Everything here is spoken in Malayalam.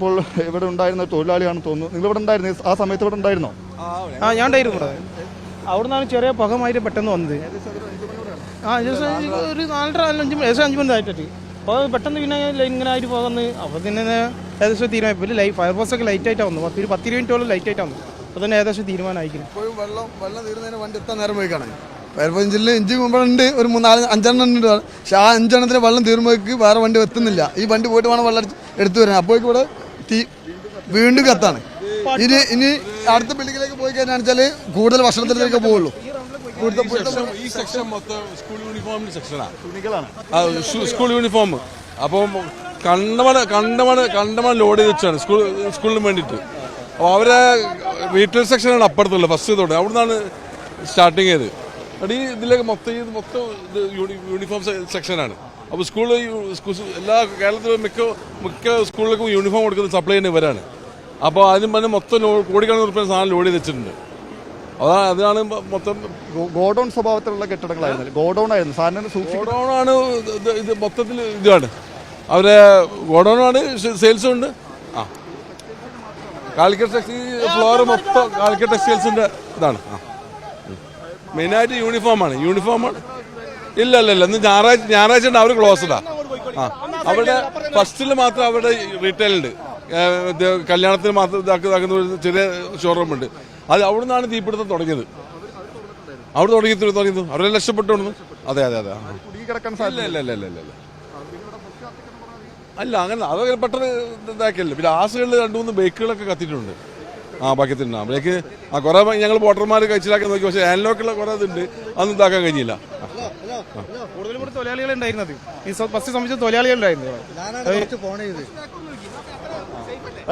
ഇപ്പോൾ ഇവിടെ ഉണ്ടായിരുന്ന തൊഴിലാളിയാണെന്ന് തോന്നുന്നു. നിങ്ങൾ ഇവിടെ ഉണ്ടായിരുന്നു ആ സമയത്ത്? ഇവിടെ ഉണ്ടായിരുന്നോ? ഞാൻ ഉണ്ടായിരുന്നു ഇവിടെ. അവിടെ നിന്നാണ് ചെറിയ പുകമായിട്ട് പെട്ടെന്ന് വന്നത്. ഒരു 4:30-5 മണിയായിട്ട്. അപ്പോൾ പെട്ടെന്ന് പിന്നെ ഇങ്ങനെ ആയിട്ട് പോകുന്നത്. അപ്പോൾ തന്നെ ഏകദേശം തീരുമാനം. പിന്നെ ഫയർഫോഴ്സൊക്കെ ലൈറ്റായിട്ടാണ് വന്നു. 10-20 മിനിറ്റോളം ലൈറ്റായിട്ടാണ് വന്നു. അപ്പോൾ തന്നെ ഏകദേശം തീരുമാനമായിരിക്കും. ഇപ്പോഴും വെള്ളം തീരുന്നതിന് വണ്ടി എത്താൻ നേരം പോയിക്കാണ്. ഫയർഫോഴ്സ് എഞ്ചിനിൽ എഞ്ചിൻ മുമ്പുണ്ട്, ഒരു 4-5 ഉണ്ട്. പക്ഷെ ആ 5 എണ്ണത്തിന് വെള്ളം തീരുമ്പോഴേക്ക് വേറെ വണ്ടി എത്തുന്നില്ല. ഈ വണ്ടി പോയിട്ട് വേണം വെള്ളം എടുത്തു വരാൻ. അപ്പോഴേക്കും ഇവിടെ വീണ്ടും കത്താണ്. ഇനി അടുത്ത ബിൽഡിങ്ങിലേക്ക് പോയി കഴിഞ്ഞാൽ വെച്ചാൽ കൂടുതൽ ഭക്ഷണത്തിലേക്ക് പോവുള്ളൂ. ഈ സെക്ഷൻ മൊത്തം സ്കൂൾ യൂണിഫോമിന്റെ സെക്ഷനാണ്, സ്കൂൾ യൂണിഫോം. അപ്പം കണ്ടമാനം ലോഡ് ചെയ്ത് വെച്ചാണ് സ്കൂളിന് വേണ്ടിയിട്ട്. അപ്പോൾ അവരെ റീറ്റെയിൽ സെക്ഷനാണ് അപ്പുറത്തുള്ളത്. ഫസ്റ്റ് തൊട്ട് അവിടെ നിന്നാണ് സ്റ്റാർട്ടിങ് ചെയ്ത്. അടി ഇതിലേക്ക് മൊത്തം യൂണിഫോം സെക്ഷനാണ്. അപ്പോൾ എല്ലാ കേരളത്തിലും മിക്ക സ്കൂളിലേക്കും യൂണിഫോം കൊടുക്കുന്ന സപ്ലൈ ചെയ്യുന്ന ഇവരാണ്. അപ്പോൾ അതിന് മൊത്തം കോടിക്കണക്കിന് റുപ്യ സാധനം ലോഡ് ചെയ്ത് വെച്ചിട്ടുണ്ട്. അതാണ് മൊത്തം ഗോഡൌൺ സ്വഭാവത്തിലുള്ള കെട്ടിടങ്ങളായിരുന്നു. ഗോഡൌൺ ആയിരുന്നു സാധനം. ഗോഡൌണാണ് ഇത് മൊത്തത്തിൽ. ഇതാണ് അവരെ ഗോഡൌണാണ്, സെയിൽസും ഉണ്ട്. കാലിക്കറ്റ് ടെക്സ്റ്റൈൽ ഫ്ലോർ മൊത്തം കാലിക്കറ്റ് ടെക്സ്റ്റൈൽസിന്റെ ഇതാണ്. മെയിനായിട്ട് യൂണിഫോമാണ്. ഇല്ല ഇന്ന് ഞായറാഴ്ച ഉണ്ട്. അവർ ക്ലോസ്ഡാ. അവിടെ ഫസ്റ്റിൽ മാത്രം അവിടെ റീറ്റെയിൽ ഉണ്ട്. കല്യാണത്തിന് മാത്രം ഇതാക്കുന്ന ഒരു ചെറിയ ഷോറൂം ഉണ്ട്. അത് അവിടെ നിന്നാണ് തീപിടുത്തം തുടങ്ങിയത്. അവിടെ തുടങ്ങിയത് അവരെല്ലാം രക്ഷപ്പെട്ടു. അതെ. അല്ല അങ്ങനെ അതൊക്കെ പെട്ടെന്ന് ഇതാക്കിയല്ലേ. പിന്നെ ആ സൈഡിൽ 2-3 ബൈക്കുകളൊക്കെ കത്തിയിട്ടുണ്ട്. ബാക്കിയുണ്ട് അവിടേക്ക്. കുറെ ഞങ്ങൾ വോട്ടർമാർ കഴിച്ചിലാക്കി നോക്കി. പക്ഷേ ആൻലോക്കുള്ള കുറെ ഇതുണ്ട്, അതൊന്നും ഇതാക്കാൻ കഴിഞ്ഞില്ല. കൂടുതലും തൊഴിലാളികൾ ഉണ്ടായിരുന്നത്. ഈ ഫസ്റ്റ് സംബന്ധിച്ച് തൊഴിലാളികൾ ഉണ്ടായിരുന്നു.